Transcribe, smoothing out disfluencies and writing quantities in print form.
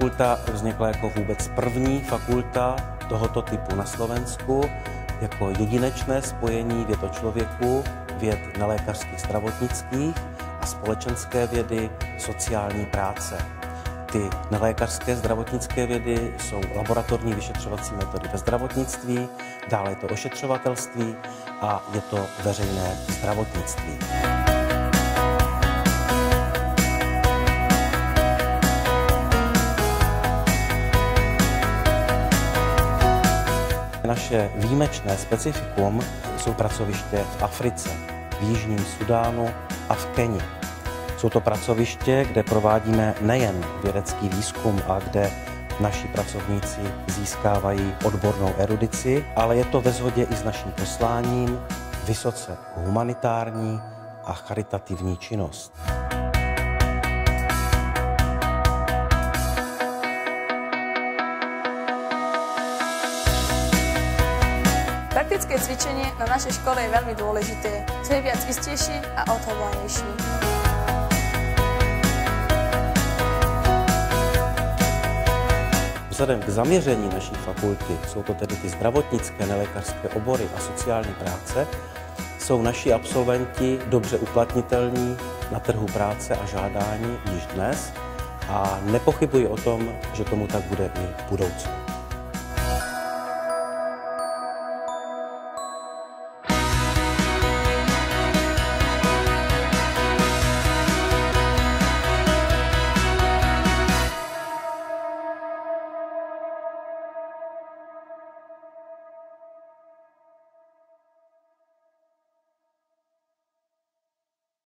fakulta vznikla jako vůbec první fakulta tohoto typu na Slovensku, jako jedinečné spojení věd o člověku, věd nelékařských zdravotnických a společenské vědy, sociální práce. Ty nelékařské zdravotnické vědy jsou laboratorní vyšetřovací metody ve zdravotnictví, dále je to ošetřovatelství a je to veřejné zdravotnictví. Naše výjimečné specifikum jsou pracoviště v Africe, v Jižním Sudánu a v Keni. Jsou to pracoviště, kde provádíme nejen vědecký výzkum a kde naši pracovníci získávají odbornou erudici, ale je to ve shodě i s naším posláním, vysoce humanitární a charitativní činnost. Praktické cvičenie na našej škole je veľmi dôležité. Sme viac istejší a odhodlanejší. Vzhledem k zaměření naší fakulty, jsou to tedy ty zdravotnické, nelékařské obory a sociální práce, jsou naši absolventi dobře uplatnitelní na trhu práce a žádání již dnes a nepochybuji o tom, že tomu tak bude i v budoucnu.